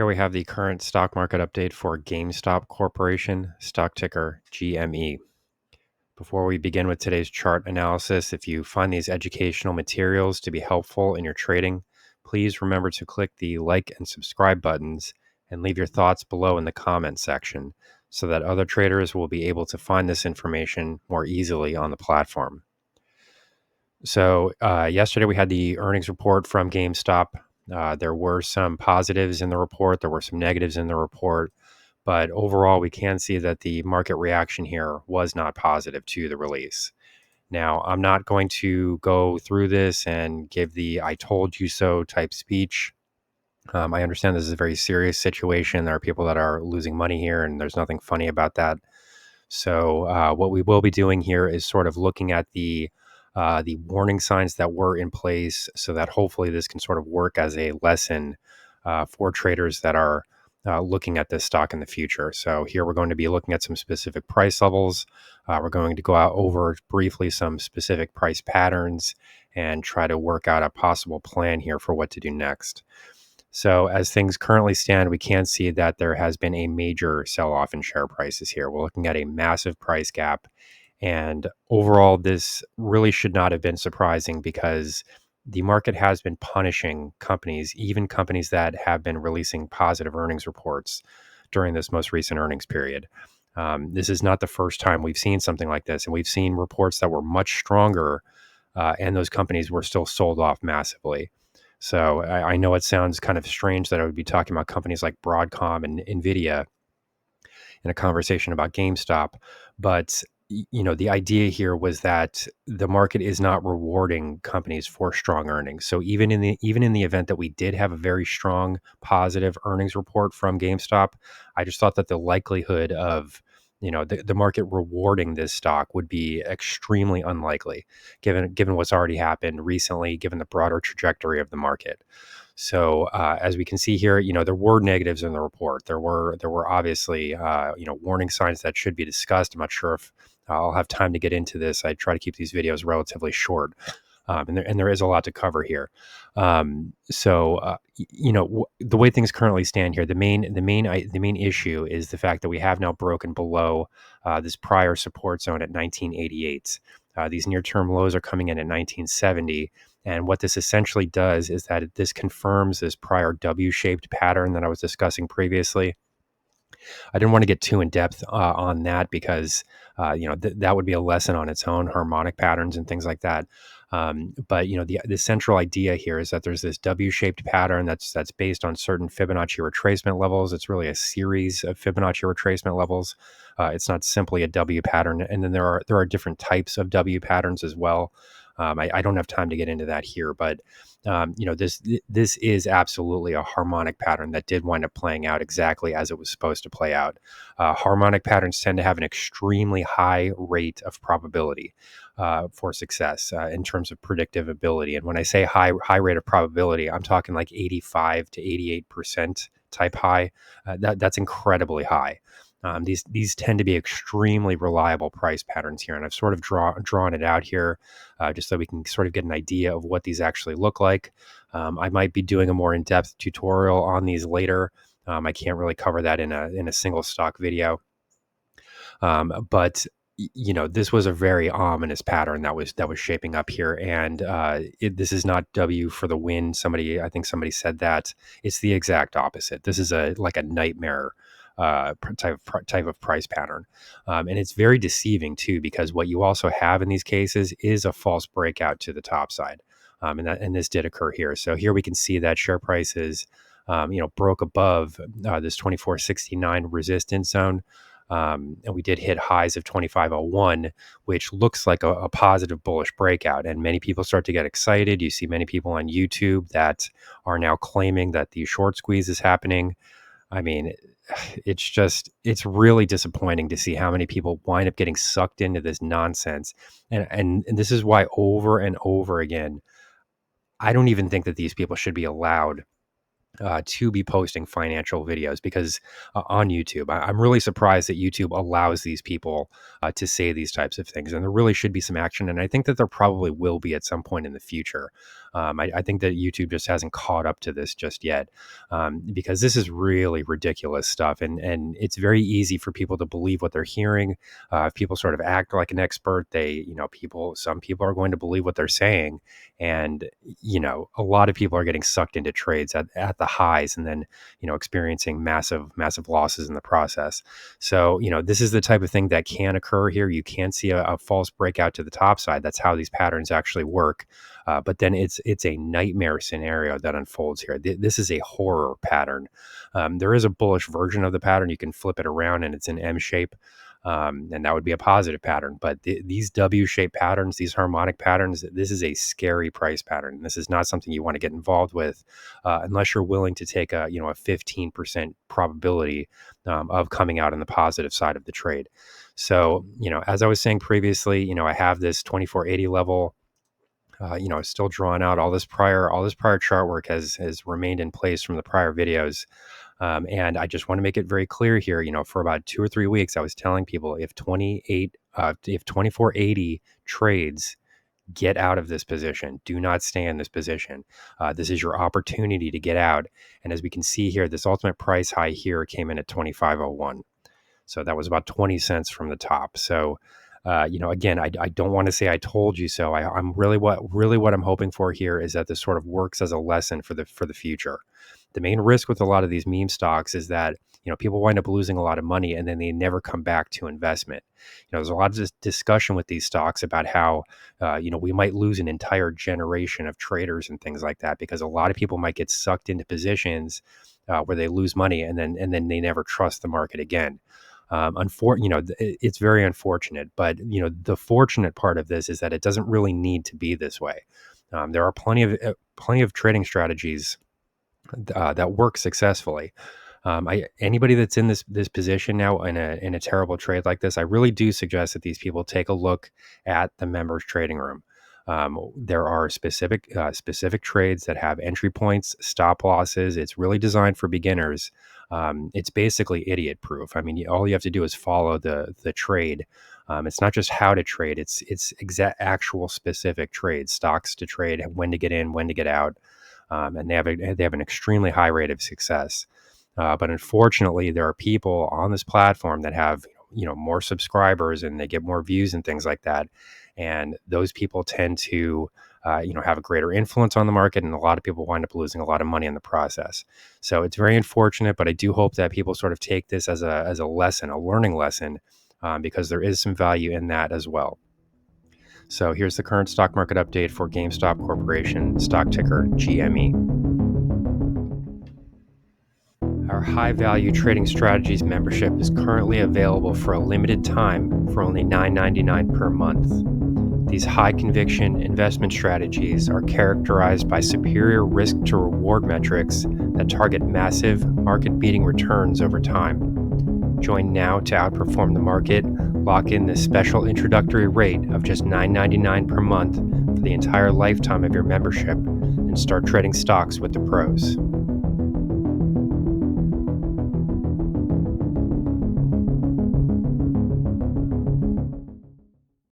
we have the current stock market update for GameStop Corporation, stock ticker GME. Before we begin with today's chart analysis, if you find these educational materials to be helpful in your trading, please remember to click the like and subscribe buttons and leave your thoughts below in the comments section so that other traders will be able to find this information more easily on the platform. So yesterday we had the earnings report from GameStop. There were some positives in the report. There were some negatives in the report. But overall, we can see that the market reaction here was not positive to the release. Now, I'm not going to go through this and give the I told you so type speech. I understand this is a very serious situation. There are people that are losing money here, and there's nothing funny about that. So what we will be doing here is sort of looking at the warning signs that were in place so that hopefully this can sort of work as a lesson for traders that are looking at this stock in the future. So here we're going to be looking at some specific price levels. We're going to go out over briefly some specific price patterns and try to work out a possible plan here for what to do next. So as things currently stand, we can see that there has been a major sell-off in share prices here. We're looking at a massive price gap. And overall, this really should not have been surprising because the market has been punishing companies, even companies that have been releasing positive earnings reports during this most recent earnings period. This is not the first time we've seen something like this. And we've seen reports that were much stronger and those companies were still sold off massively. So I know it sounds kind of strange that I would be talking about companies like Broadcom and Nvidia in a conversation about GameStop, but the idea here was that the market is not rewarding companies for strong earnings. So even in the event that we did have a very strong positive earnings report from GameStop, I just thought that the likelihood of the market rewarding this stock would be extremely unlikely, given what's already happened recently, given the broader trajectory of the market. So as we can see here, there were negatives in the report. There were obviously warning signs that should be discussed. I'm not sure if I'll have time to get into this. I try to keep these videos relatively short. And there is a lot to cover here. The way things currently stand here, the main issue is the fact that we have now broken below this prior support zone at 1988. These near-term lows are coming in at 1970. And what this essentially does is that this confirms this prior W-shaped pattern that I was discussing previously. I didn't want to get too in depth on that because that would be a lesson on its own, harmonic patterns and things like that. But the central idea here is that there's this W-shaped pattern that's based on certain Fibonacci retracement levels. It's really a series of Fibonacci retracement levels. It's not simply a W pattern, and then there are different types of W patterns as well. I don't have time to get into that here, but this is absolutely a harmonic pattern that did wind up playing out exactly as it was supposed to play out. Harmonic patterns tend to have an extremely high rate of probability for success in terms of predictive ability. And when I say high rate of probability, I'm talking like 85 to 88% type high. That's incredibly high. These tend to be extremely reliable price patterns here, and I've sort of drawn it out here just so we can sort of get an idea of what these actually look like. I might be doing a more in-depth tutorial on these later. I can't really cover that in a single stock video, but this was a very ominous pattern that was shaping up here, and this is not W for the win. I think somebody said that. It's the exact opposite. This is like a nightmare type of price pattern. And it's very deceiving too, because what you also have in these cases is a false breakout to the top side. And this did occur here. So here we can see that share prices, broke above this 2469 resistance zone. And we did hit highs of 2501, which looks like a positive bullish breakout. And many people start to get excited. You see many people on YouTube that are now claiming that the short squeeze is happening. I mean, it's really disappointing to see how many people wind up getting sucked into this nonsense. And this is why over and over again, I don't even think that these people should be allowed to be posting financial videos because on YouTube, I'm really surprised that YouTube allows these people to say these types of things. And there really should be some action. And I think that there probably will be at some point in the future. I think that YouTube just hasn't caught up to this just yet, because this is really ridiculous stuff. And it's very easy for people to believe what they're hearing. If people sort of act like an expert, some people are going to believe what they're saying. And a lot of people are getting sucked into trades at the highs and then experiencing massive losses in the process. So this is the type of thing that can occur here. You can see a false breakout to the top side. That's how these patterns actually work. But then it's a nightmare scenario that unfolds here. This is a horror pattern. There is a bullish version of the pattern. You can flip it around and it's an M shape. And that would be a positive pattern. But these W-shaped patterns, these harmonic patterns, this is a scary price pattern. This is not something you want to get involved with unless you're willing to take a 15% probability of coming out on the positive side of the trade. So as I was saying previously, I have this 2480 level. Still drawn out. All this prior chart work has remained in place from the prior videos. And I just want to make it very clear here, for about 2 or 3 weeks, I was telling people if 2480 trades, get out of this position. Do not stay in this position. This is your opportunity to get out. And as we can see here, this ultimate price high here came in at 2501. So that was about 20 cents from the top. So, again, I don't want to say I told you so. I'm really what I'm hoping for here is that this sort of works as a lesson for the future. The main risk with a lot of these meme stocks is that people wind up losing a lot of money and then they never come back to investment. There's a lot of discussion with these stocks about how we might lose an entire generation of traders and things like that because a lot of people might get sucked into positions where they lose money and then they never trust the market again. It's very unfortunate, but the fortunate part of this is that it doesn't really need to be this way. There are plenty of trading strategies that work successfully. Anybody that's in this position now in a terrible trade like this, I really do suggest that these people take a look at the members trading room. There are specific trades that have entry points, stop losses. It's really designed for beginners. It's basically idiot proof. I mean, all you have to do is follow the trade. It's not just how to trade. It's actual specific trades, stocks to trade, when to get in, when to get out. And they have an extremely high rate of success. But unfortunately, there are people on this platform that have more subscribers and they get more views and things like that. And those people tend to have a greater influence on the market, and a lot of people wind up losing a lot of money in the process. So it's very unfortunate, but I do hope that people sort of take this as a lesson, a learning lesson, because there is some value in that as well. So here's the current stock market update for GameStop Corporation, stock ticker GME. Our high value trading strategies membership is currently available for a limited time for only $9.99 per month. These high conviction investment strategies are characterized by superior risk to reward metrics that target massive market beating returns over time. Join now to outperform the market. Lock in this special introductory rate of just $9.99 per month for the entire lifetime of your membership and start trading stocks with the pros.